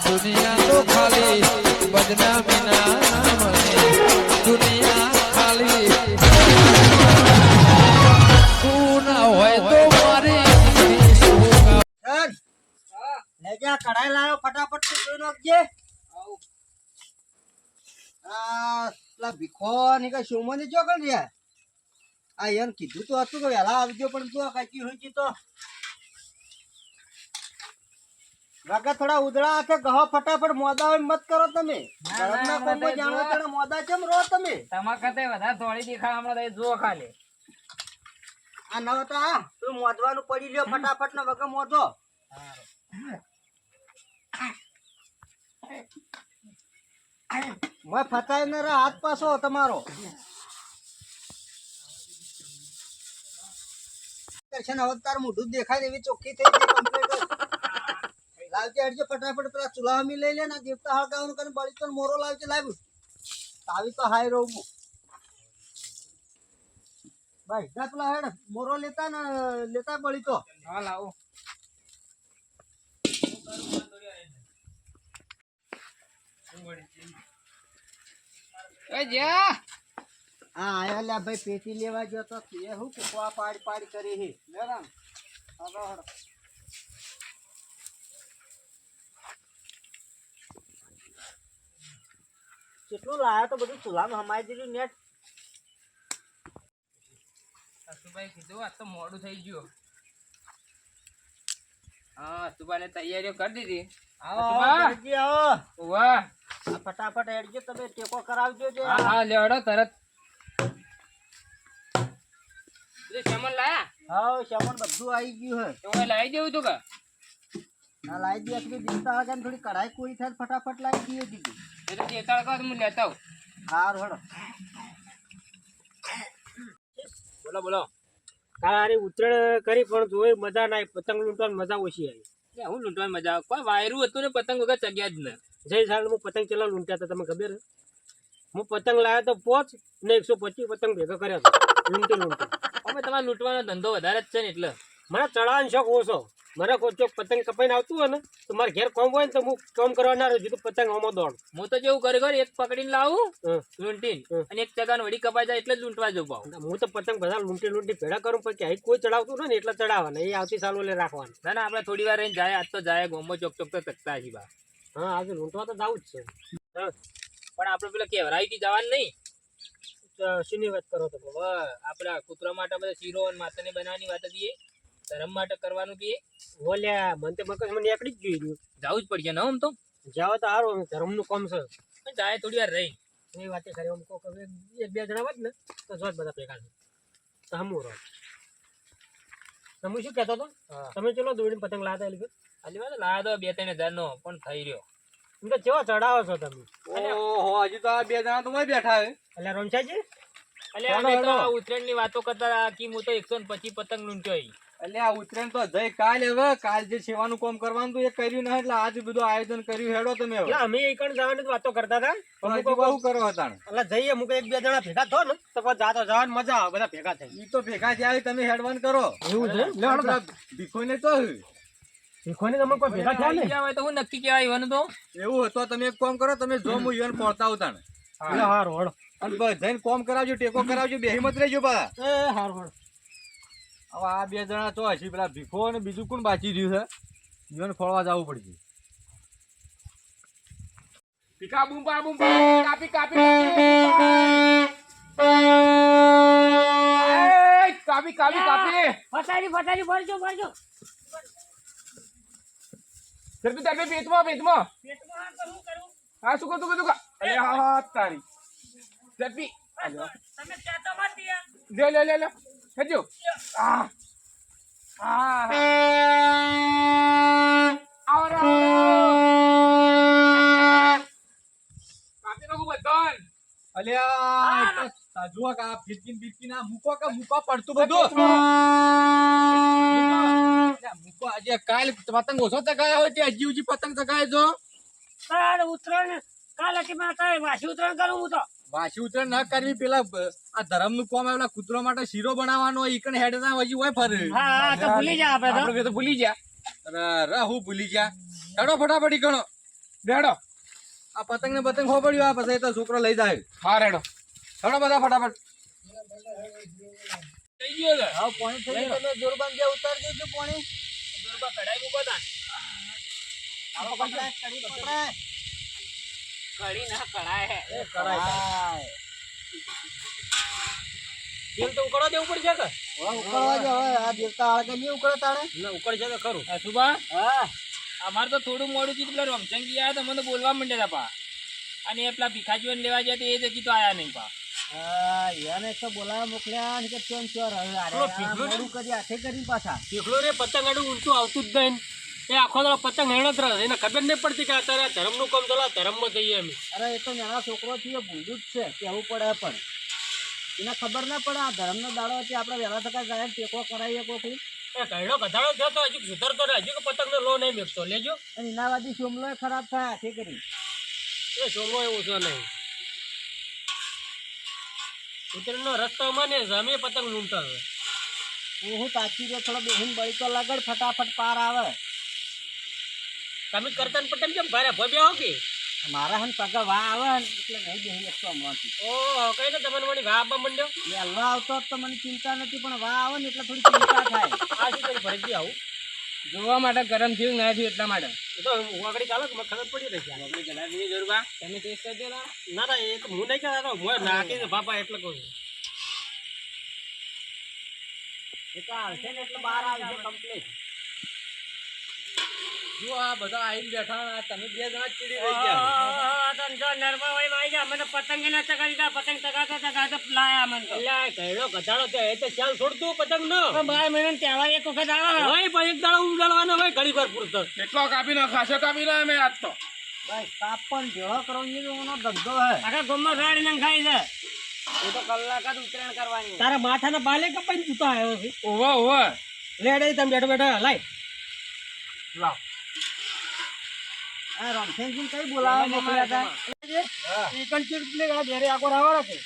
દુનિયા તો ખાલી બદનામી ના મને દુનિયા ખાલી તું ના હોય તો મારી લેજા કઢાઈ લાયો ફટાફટ જોઈ નાખજે પેલા ભીખો ની કઈ શોમની ચોકડ રહ્યા આ યાર કીધું તો હતું કે વહેલા આવજો પણ તું કાચી હોય તો વાગા થોડા ઉદળા હાથે ગહો ફટાફટ મોદા હોય મત કરો તમે ગરમના કોમો જાણો તને મોદા કેમ રો તમે તમાર કરતે વધારે થોડી દેખાય હમણાં જો ખાલી આ નવ તો આ તું મોદવાનું પડી લ્યો ફટાફટ ને વગર મોદો મેં ફસાય ને હાથ પાછો તમારો દર્શન અવતાર મોઢું દેખાય ને એવી ચોખ્ખી થઈ ગઈ કમ્પ્લીટ લાવજે હટજે ફટાફટ પેલા ચૂલામી લઈ લે ને દેવતા હળગાવાનું કરીને બળી તો મોરો લાવજે લાવ્યું તાવી તો હાય રહું ભાઈ જા પેલા હેડ મોરો લેતા બળી તો હા લાવો હા આયા લે ભાઈ પેટી લેવા ગયો તો એ હું કુકવા પાડ કરી હે લેરામ હવે કેટલું લાયા તો બધું ચૂલામાં હમાઈ દીધું નેટ સસુભાઈ કીધું આ તો મોડું થઈ ગયું હા સુભાને તૈયારીઓ કરી દીધી આવો વાહ ફટાફટ હેડજો તમે ટેકો કરાવજો જે હા હા લેવડો તરત સામાન લાયા હા સામાન બધું આવી ગયું હે તો હું લાવી દેવું તું કે ના લાવી દે કે દિલતા આગળ થોડી કઢાઈ કોરી થાય ફટાફટ લાવી દઈએ દીધી એ તો દેતાળ કર હું લેતા આવું હાર હડો બોલો બોલો તારી ઉતરણ કરી પણ જોઈ મજા ના પતંગ લૂંટવાની મજા ઓછી આવી હું લૂંટવાની મજા આવે કોઈ વાયરું હતું ને પતંગ વગર ચગ્યા જ ને જય સાલ હું પતંગ ચેલા લૂંટ્યા હતા તમે ખબર હું પતંગ લાવ્યો તો 5 ને 125 પતંગ ભેગા કર્યા હતા લૂંટે અમે તમારે લૂંટવાનો ધંધો વધારે જ છે ને એટલે મને ચડાવવાનો શોખ ઓછો મને કોઈ ચોક પતંગ કપાઈને આવતું હોય ને તો મારે ઘેર કોમ હોય ને તો હું કામ કરવા ના રહ્યું પતંગ આમાં દોડ હું તો જેવું કરે એક પકડીને લાવું લૂંટીને અને એક ચગાન વડી કપાઈ જાય એટલે જ લૂંટવા જવું પાવ હું તો પતંગ બધા લૂંટી ભેડા કરું પણ ક્યાંય કોઈ ચડાવતું ને એટલે ચડાવવાના એ આવતી સાલ એટલે રાખવાનું ના ના આપણે થોડી વાર રહીને જાય આજ તો જાય ગોમો ચોક ચોક તો તકતા છીએ બા હા આજે લૂંટવા તો જવું જ છે પણ આપણે પેલા કેવરાઈથી જવાનું નહીં શીની વાત કરો તો આપડા કૂતરા માટે બધા શીરો અને માતાને બનાવવાની વાત હતી ધરમ માટે કરવાનું કીએ બોલ્યા મને તો મગજ મને એકડી જ જોઈ જવું જ પડશે ને આમ તો જાવ તો સારું ધર્મનું કામ છે પણ જાય થોડી વાર રહી એ વાત ખરી આમ કોક એક બે જણા હોત ને તો જોત બધા ભેગા છે તો હમું રહો તમે શું કહેતો હતો તમે ચલો દોડીને પતંગ લાતા એટલે હાલી વાત લાયા તો 2-3 હજાર નો પણ થઈ રહ્યો એમ તો કેવો ચડાવો છો તમે ઓહો હજી તો આ બે જણા તો બેઠા હે એટલે રમશાજી એટલે અમે તો ઉત્તરાયણ ની વાતો કરતા હતા કે હું તો 125 પતંગ લૂંટ્યો એટલે આ ઉત્તરાયણ તો જઈ કાલ હવે કાલ જે સેવાનું કામ કરવાનું એ કર્યું ના એટલે આજ બધું આયોજન કર્યું હેડો તમે એટલે અમે એકણ જવાની વાતો કરતા હતા પણ બહુ કરો હતા એટલે જઈએ અમુક 1-2 જણા ભેગા થો ને તો પછી જાતો જવાની મજા આવે બધા ભેગા થઈ ઈ તો ભેગા થયા તમે હેડવાન કરો એવું છે ભીખો ને તો શીખવાની તમે કોઈ ભેગા થયા ને હોય તો હું નક્કી કહેવાય એવાનું તો એવું હતો તમે એક કામ કરો તમે જો હું ઈવન પહોંચતા આવતા ને એટલે હારું હળો અને બધાને કોમ કરાવજો ટેકો કરાવજો બે હિંમત રહેજો બા એ હારું હળો હવે આ બે જણા તો હજી પેલા ભીખો અને બીજું કોણ બાકી રહ્યું છે ઈવન ફળવા જવું પડશે પીકા બૂમ કાપી ફટારી ભરજો તું તમે પેટમાં હા શું કરું અરે હા તારી ઝડપી તમે ચાતો માર દિયા લે ખેજો આ આવરા કાપી નાખું બધાન અલ્યા જુઓ કા ફિટકીન આ મૂકો પડતું બધું મૂકો આજે કાલ પતંગ ઓછો ચગાયા હોય તે હજી પતંગ ચગાય જો ઉતરણ કાલે કે માતા વાસી ઉતરણ કરું હું તો વાસી ઉતરણ ન કરવી પેલા આ ધરમ નું કામ આવેલા કૂતરો માટે શીરો બનાવવાનો ઈકણ હેડ ના હજી હોય ફરે હા તો ભૂલી જા આપણે તો ભૂલી જા અરે હું ભૂલી જા ચડો ફટાફટ ઈકણો રેડો આ પતંગ ને બતંગ ખોપડ્યું આ પછી તો છોકરો લઈ જાય. હા રેડો હેડો બધા ફટાફટ. થઈ ગયો છે હા પાણી થઈ ગયું. તમે જોરબાન જે ઉતાર દેજો પાણી. દોરબા કઢાઈ મૂકો તા. આવો પકડાય, કડી પકડાય. કઢી ના કઢાય એ કડાય. તેલ તો ઉકળવા દેવું પડશે કે હવે ઉકળવા દે હવે. આ દેવતા હાળ કે નહીં ઉકળે તાણે? ના ઉકળશે તો ખરું. સુભા હા અમારે તો થોડું મોડું થયું પેલા રમચંગી આવ્યા તો મને તો બોલવા માંડ્યા હતા પા અને એ પેલા ભીખાજીઓને લેવા ગયા તો એ જ હજી તો આયા નહીં પા હા એને એક તો બોલાવા મોકલ્યા ને કે ચોન ચોર હવે આ થોડો ભીખલો ને? મોડું કરી હાથે કરી પાછા. શીખલો રે પતંગ આડું ઊંચું આવતું જ નહીં. એ આખો દાડો પતંગ હેણ જ રહે. એને ખબર નહીં પડતી કે અત્યારે આ ધર્મનું કામ ચાલે ધર્મમાં જઈએ અમે. અરે એ તો નાના છોકરો છે એ ભૂંડું જ છે કેવું પડે પણ એને ખબર ના પડે આ ધર્મનો દાડો હતી આપણે વહેલા થતા જાય ટેકો કરાવીએ કોઈ એ કઈડો ગધાડો થયો તો હજુ સુધરતો રહે. હજુ કે પતંગનો લો નહીં મેકતો લેજો. અને એનાવાદી સોમલો ખરાબ થાય હાથે કરી. એ સોમો એવું છે નહીં. ઉતરીનો રસ્તો મને છે અમે પતંગ લૂંટતા હોય. હું તાચી રહ્યો થોડો બેહીન બળી તો લગડ ફટાફટ પાર આવે. તમે કરતા ને પતંગ કેમ ભારે ભબ્યા હો કે મારા હન પગા વા આવે ને એટલે નહીં બેહી શકતો હમણાંથી. ઓહો કઈ તો તમને મને વાહ આપવા માંડ્યો. વહેલો આવતો હોત તો મને ચિંતા નથી પણ વા આવે ને એટલે થોડી ચિંતા થાય. આ શું કરી ફરજી આવું જોવા માટે ગરમ થયું ના થયું એટલા માટે એ તો હું આગળ ચાલો કે મને ખબર પડી રહી છે. આપણે જલાબીની જરૂર બા તમે ટેસ્ટ કરજો ના ના ના એ તો હું નહીં કહેતો હું નાખી દે બાપા એટલે કહું છું. એ તો આવશે ને એટલે બહાર આવશે કમ્પ્લીટ. જો આ બધા આઈને બેઠા આ તમે બે જણા જ ચીડી રહી ગયા. મને પતંગ ના ચગાડી દા પતંગ ચગાતા લાયા મને કઈડો ગધાડો તો એ તો ચાલ છોડતું પતંગ નો 12 મહિના તહેવાર એક વખત આવે હોય પણ એક દાડો ઉડાડવાનો હોય ઘડી વાર પૂરતો કેટલો કાપી ના ખાસો કાપી ના મેં આજ તો બસ કાપ પણ ભેળો કરો એ એનો ધંધો હે. આખા ગામમાં ગાડી ના ખાઈ છે. એ તો કલાક જ ઉતરાણ કરવાની. તારા માથાના બાલે કપાઈને તું તો આવ્યો છે. ઓવા ઓવા રેડે તમે બેઠો બેઠો લાય લાવ આ રમશેનજી કઈ બોલાવા મોકલ્યા હતા? એ કંચી પ્લે ઘરે આગળ આવવાના છે.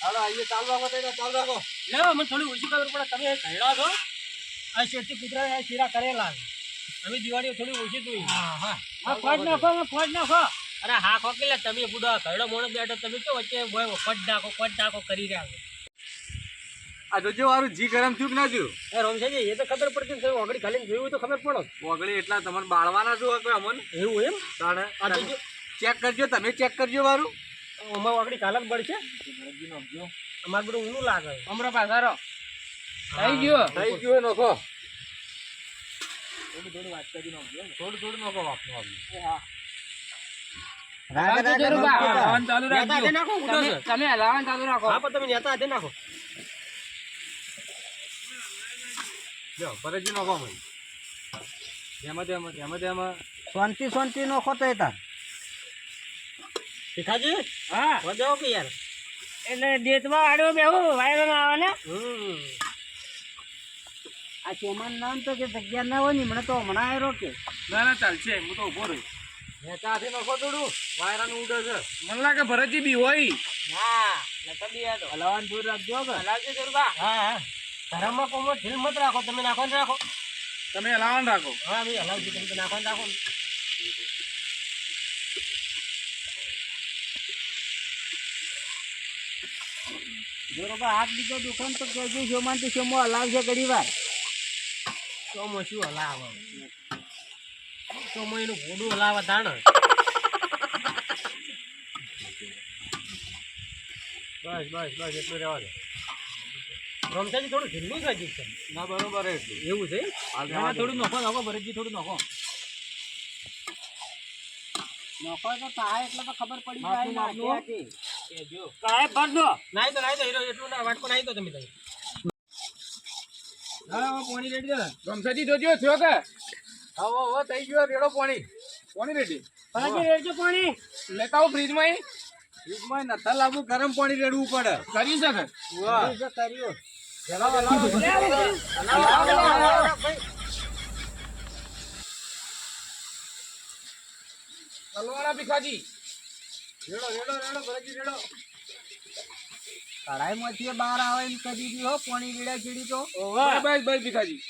હાલો આઈએ ચાલુ રાખો તો ચાલુ રાખો. લેવો મને થોડી ઓછી ખબર પડે તમે કહેડા છો આ શેઠી કૂતરા આ શીરા કરેલા છે. અમે દિવાળીઓ થોડી ઓછી જોઈ. હા ફોડ નાખો અરે હા ખોકેલા તમે બુડા કહેડો મોણો બેઠો તમે તો વચ્ચે ફટ નાખો કરી રહ્યા છો. આ જોજો વારું જી ગરમ થયું કે ના થયું? એ રોમસાજી એ તો ખબર પડતી ને ઓગળી ખાલી જોયું હોય તો ખબર પડો. ઓગળી એટલા તમારે બાળવાના છો કે અમન એવું એમ તાણે આ જોજો ચેક કરજો તમે ચેક કરજો વારું. અમાર ઓગળી કાલક બળશે અમાર બધું ઊનું લાગે. અમરો પાસારો થઈ ગયો થઈ ગયું નખો. થોડી વાત કરી નાખજો થોડું નખો આપનું આપનું. રાખજો જરૂર બા. હલાવવાનું ચાલુ નેતા હાથે રાખજો નાખો ઉડો છે. તમે હલાવવાનું ચાલુ રાખો હા પણ તમે નેતા હાથે નાખો. જો ભરતજી નખો મને. એમાં શાંતિ નો ખોતો હતા. શીખાજી હા વધો કે યાર એટલે દેશમાં આડો બેહું વાયરો ના આવે ને આ ચેમાન નામ તો કે જગ્યા ના હોય ને મને તો હમણાં આવ્યો કે ના ના ચાલશે હું તો ઉભો રહી નેતાથી નખો થોડું વાયરાનું ઉડે છે. મને લાગે ભરતજી બી હોય ના નકર બી આડો હલાવાનું દૂર રાખજો કે. હલાવજો જરૂર બા હા ધરમમાં કોમો ઢીલ મત રાખો તમે નાખો ને રાખો. તમે હલાવવાનું રાખો હા ભાઈ હલાવજો તમે નાખો ને રાખો. બરોબર હાથ બીજો દુકાન તો કહેજો શોમાંથી શોમો હલાવશે ઘડી વાર. ચોમો શું હલાવે ચોમો એનું ભોડું હલાવે તાણ. બસ એટલું રહેવા દે. રમસાજી થોડું ઢીલું છે હજી તો. ના બરોબર હે એટલું. એવું છે એમાં થોડું નખો ભરતજી થોડું નખો. નોખો તો થાય એટલે તો ખબર પડી માપનું, જાય ને માપનું. હાથે હાથે. કાય ભરજો નાઈ તો હીરો એટલું ના વાટકો નાઈ તો તમે હા પાણી રેડી દે. રમસાજી જોજો થયો કે હા થઈ ગયો રેડો પાણી. કોની રેડી પાછી રેડજો પાણી લેતા આવો ફ્રીજમાં ફ્રીજમાં નથા લાવવું ગરમ પાણી રેડવું પડે. કરી શકે વાહ. એ જો કર્યો. હલાવો, હલાવો. હલવાના ભીખાજી રેડો ભરતજી રેડો. કઢાઈમાંથી બહાર આવે એમ કરી દી હો પાણી રેડા ચીડી તો બસ ભીખાજી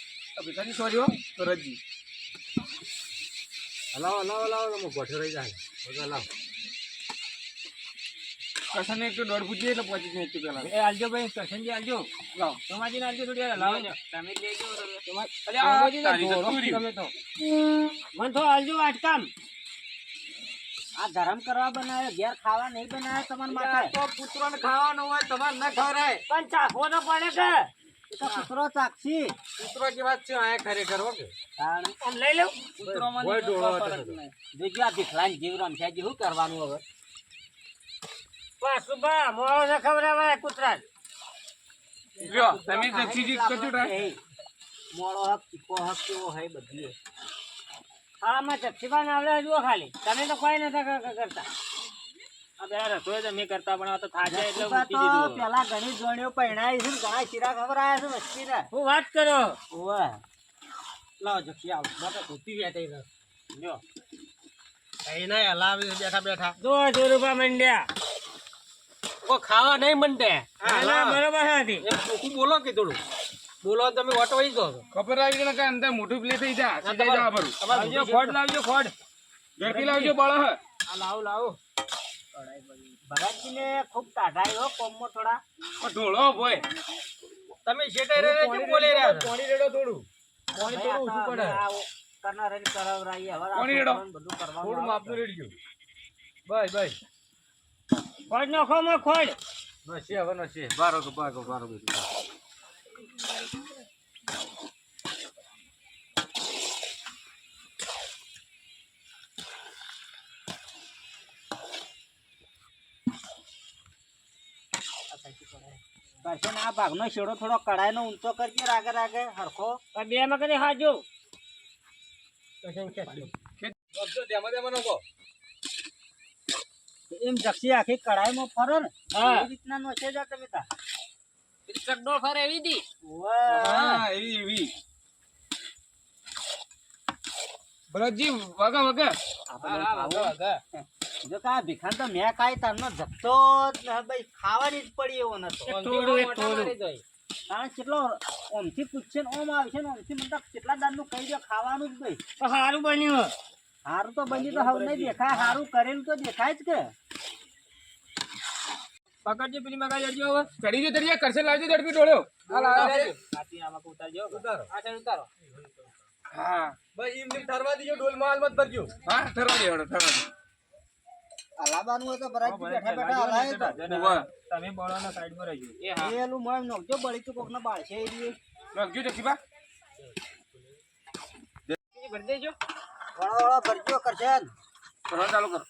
ભીખાજી સોરી હો ભરતજી કસને એક તો દોઢ ફૂટ એટલે 25 મિનિટ પેલા એ આલજો ભાઈ કરશનજી આલજો લાવ તમાજીને આલજો થોડી વાર લાવો તમે જ લેજો તારી તો પૂરી. તમે તો મન તો આલજો આટકામ આ ધરમ કરવા બનાવે ઘેર ખાવા નહીં બનાવે તમારા માટે તો પુત્રોને ખાવાનું હોય તમારે ન ખવરાય. પણ ચાખવો તો પડે કે એ તો કૂતરો ચાખશી પુત્રો જે વાત છે આ ખરેખર હો કે તાણ. આમ લઈ લઉં પુત્રોમાં કોઈ ડોળો હતો. જોજો આ ભીખલાને જીવ રમશે શું કરવાનું હવે બસ બા મોળો ને ખવડાવાય કૂતરા લ્યો તમે જક્ષીજી કરજો ટ્રાય. એ, મોળો હક ચીકો હક કેવો હોય બધી આમાં ચક્ષીબા ને આવડે જુઓ ખાલી તમે તો કોઈ નતા કરતા આ બે રસોઈ તમે કરતા પણ આ તો થાજે એટલે મૂકી દીધું પેલા ઘણી જોણીઓ પહેણાય છે ને ઘણા શીરા ખબર આવ્યા છે વસ્તી ને હું વાત કરો ઓવે લાવ જક્ષી આવ બાપા કૂતી બેઠી રહ લ્યો એને હલાવી બેઠા બેઠા જો રૂપિયા મંડ્યા ઓ ખાવા નહીં મંડે હા બરોબર હતી એમ ચોખ્ખું બોલો કે થોડું બોલો ને તમે ઓટો વહી દો ખબર આવી ને કે અંદર મોટું પ્લે થઈ જા સીધા જા ભરું. લાવજો ખોડ લાવજો ખોડ ઝડપી લાવજો બળ હ. આ લાવો લાવો ભરતજી ને ખૂબ કાઢાય હો કોમમાં થોડા આ ઢોળો ભોય. તમે શેટે રે કેમ બોલી રહ્યા છો? પાણી રેડો થોડું. પાણી થોડું ઓછું પડે કરનારાને કરાવરાઈએ હવે પાણી રેડો. બધું કરવાનું થોડું આવે. માપનું રેડજો. બસ બસ. ખોડ નાખો માં ખોડ નસી હવે નસી. બારો તો બારો બારો બધું. કરશન આ ભાગનો શેડો થોડો કડાઈનો ઊંચો કરજે રાગે રાગે હરખો આ બે માં કદી હાજો બસો તેમાં તેમાં નાખો. એમ જક્ષી આખી કડાઈમાં ફરો ને હા. એ રીતના નોચે જા તમે તા ચકડો ફરે એવી દી હા એવી એવી. ભરતજી વગા વગા. જો કા ભીખાન તો મેં કાઈ તારનો જપતો જ ન ભાઈ ખાવાની જ પડી એવો નતો થોડું એક થોડું કારણ કેટલો ઓમથી પૂછશે ને ઓમ આવશે ને ઓમથી મને કેટલા દાનનું કહી દો ખાવાનું જ ભાઈ તો સારું બન્યું હારું તો બની તો હવે નહીં દેખાય હારું કરેલું તો દેખાય જ કે પકડજો પેલી મગા જજો હવે ચડી જો તરીકે કરશે લાવજો ઝડપી ઢોળ્યો. હાલ હાલ. હાથી આમાં ઉતારજો ઉતારો. આ સાઈડ ઉતારો હા ભાઈ એમ નીમ ઠરવા દીજો ડોલમાં હાલ મત ભરજો. હા ઠરવા દે હવે ઠરવા દે. હલાવાનું હોય તો ભરાજી બેઠા બેઠા હલાય તો ઉભા. તમે બોળાના સાઈડ માં રહેજો એ હા એલું મોય નોખજો બળી તો કોકના બાળશે એ રહ્યું. નાખજો જક્ષીબા. ભરી દેજો વળો ભરજો કરશે કરવા ચાલુ કરો.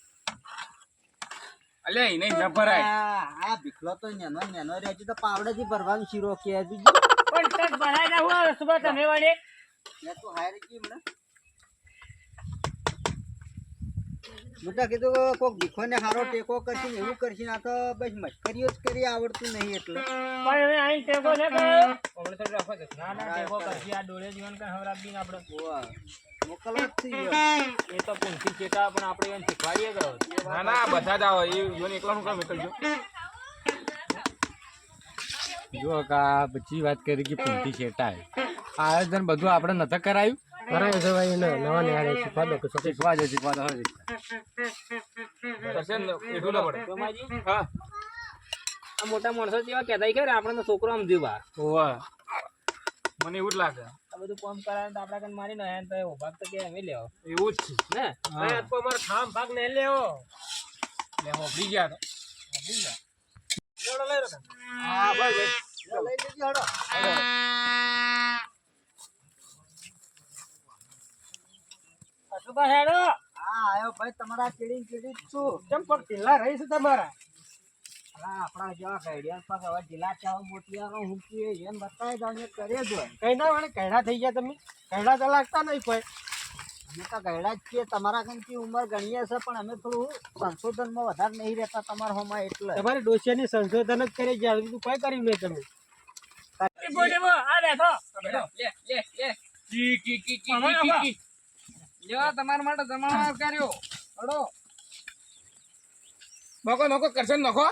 અલે નહીં ન ભરાય. આ ભીખલો તો નેનો નેનો રહે છે તો પાવડેથી ભરવાનું શીરો કે બીજું પણ તક ભરાઈ ના હોય સુબહ તમે વળે મેં તો હારે કી મને મોટા કીધું કોક ભીખોને હારો ટેકો કરશે ને એવું કરશે ને આ તો બસ મશ્કરીઓ જ કરી આવડતું નહીં એટલે પણ હવે અહીં ટેકો ન કર્યો આપણે તો રાખો છે ના ના ટેકો કરશી આ ડોળે જીવન કઈ હવરાબી ના આપણે મોકલવા જ થઈ એ તો પૂંછી ચેતા પણ આપણે એને શીખવાડીએ કરો ના ના બધા જ આવે એ જોને એકલાનું કામ એકલજો. જો કા પછી વાત કરી કે પૂંથી છેટાય આયોજન બધું આપણે નતા કરાયું. કરાય છે ભાઈ ને નવા ને આરે શીખવા દો શીખવા દો શીખવા દો. કરશે ને એટલું ના પડે. સોમાજી હા આ મોટા માણસો જેવા કહેતા ખરે આપણે તો છોકરો આમ જીવા ઓવા. મને એવું જ લાગે. આ બધું કામ કરાવે તો આપડા કન મારી ના તો ઉભા તો કે અમે લેવો એવું જ છે. ને ભાઈ આ તો અમાર ખામ ભાગ ને લેવો લે હોભળી ગયા તો. જોડો લઈ રહ્યો હા ભાઈ ભાઈ. લઈ લેજો હડો સુબહ હેડો હા આયો ભાઈ તમારા ચીડી ચીડી જ છું કેમ પણ ઢીલા રહી છે તમારા હા આપણા જેવા ગાઈડિયન્સ પાસે હવે ઢીલા ચાવ મોટિયાનો હું કે એમ બતાવી દો ને કરે જ હોય કઈ ના વળે કૈડા થઈ ગયા તમે કૈડા તો લાગતા નહીં કોઈ અમે તો ગયડા જ છીએ તમારા કંઈક ઉંમર ગણીએ છે પણ અમે થોડું સંશોધનમાં વધારે નહીં રહેતા તમારા હોમાં એટલે તમારી ડોસિયાની સંશોધન જ કરી ગયા બીજું કોઈ કર્યું નહીં તમે આ બેઠો લે લે લે. કી કી કી કી કી કી. લ્યો તમારા માટે જમાણો કર્યો હડો નખો નખો કરશે ને નખો.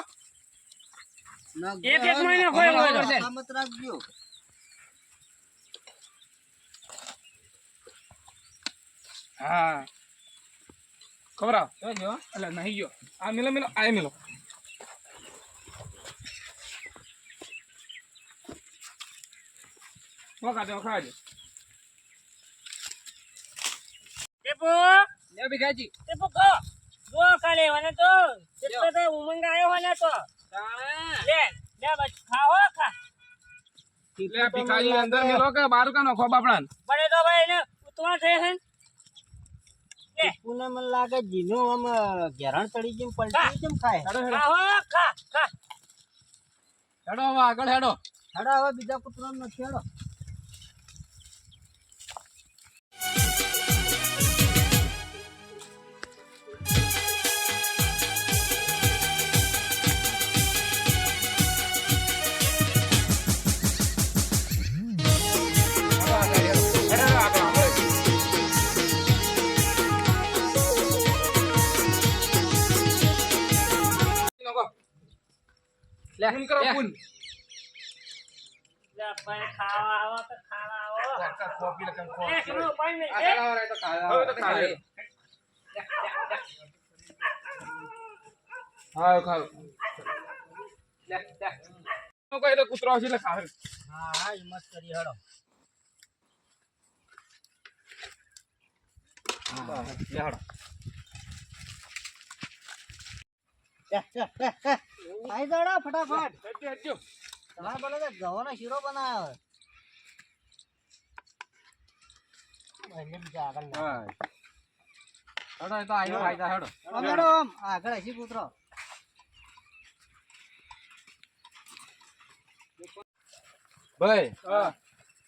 એક એક મહિને કોઈ બોલો છે સલામત રાખજો હા ખવડાવ જોજો. એટલે નહીં ગયો આ મિલો મિલો આ મિલો ખાજો ખાજો ટેપો લે ભીખાજી ટેપો કહો જો ખાલી મને તો કેટલો તો ઉમંગ આવ્યો મને તો લે લે બસ ખાઓ ખા લે ભીખાજી અંદર મિલો કે બહાર કા નખો બાપડાન પડે તો ભાઈ એને ઉતવા થઈ છે ટીપુને મને લાગે જીનું આમ ઘેરાણ ચડી જેમ પલટી જેમ ખાય ખાઓ ખા ખા હેડો હવે આગળ હેડો. હેડો હવે બીજા કૂતરાને નથી હેડો પૂન કરો પૂન લે ભાઈ ખાવા આવો તો ખાવા આવો કોપી લખન એ શું પાણી આ નહીં ચલાવો રે તો ખાવા. હવે તો ખાય હા ખાવ લે લે કોઈ તો કૂતરો છે એટલે ખાવે હા હા હિંમત કરી હેડો લે હેડો. ખાઈ દોડો ફટાફટ હટજો હટજો તમારે બોલે કે ગવાનો શીરો બનાવ્યો એટલે બીજા આગળ ના. હા. હેડો એ તો આયો ફાયદા હેડો. હેડો હેડો આમ આગળ હસી કૂતરો ભાઈ હા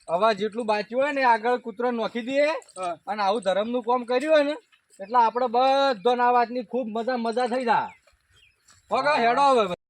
હવે જેટલું બાચ્યું હોય ને આગળ કૂતરો નોખી દઈએ હા અને આવું ધર્મનું કામ કર્યું હોય ને એટલે આપણે બધો આ વાતની ખૂબ મજા થઈ જાય. હોગા હેડો હવે.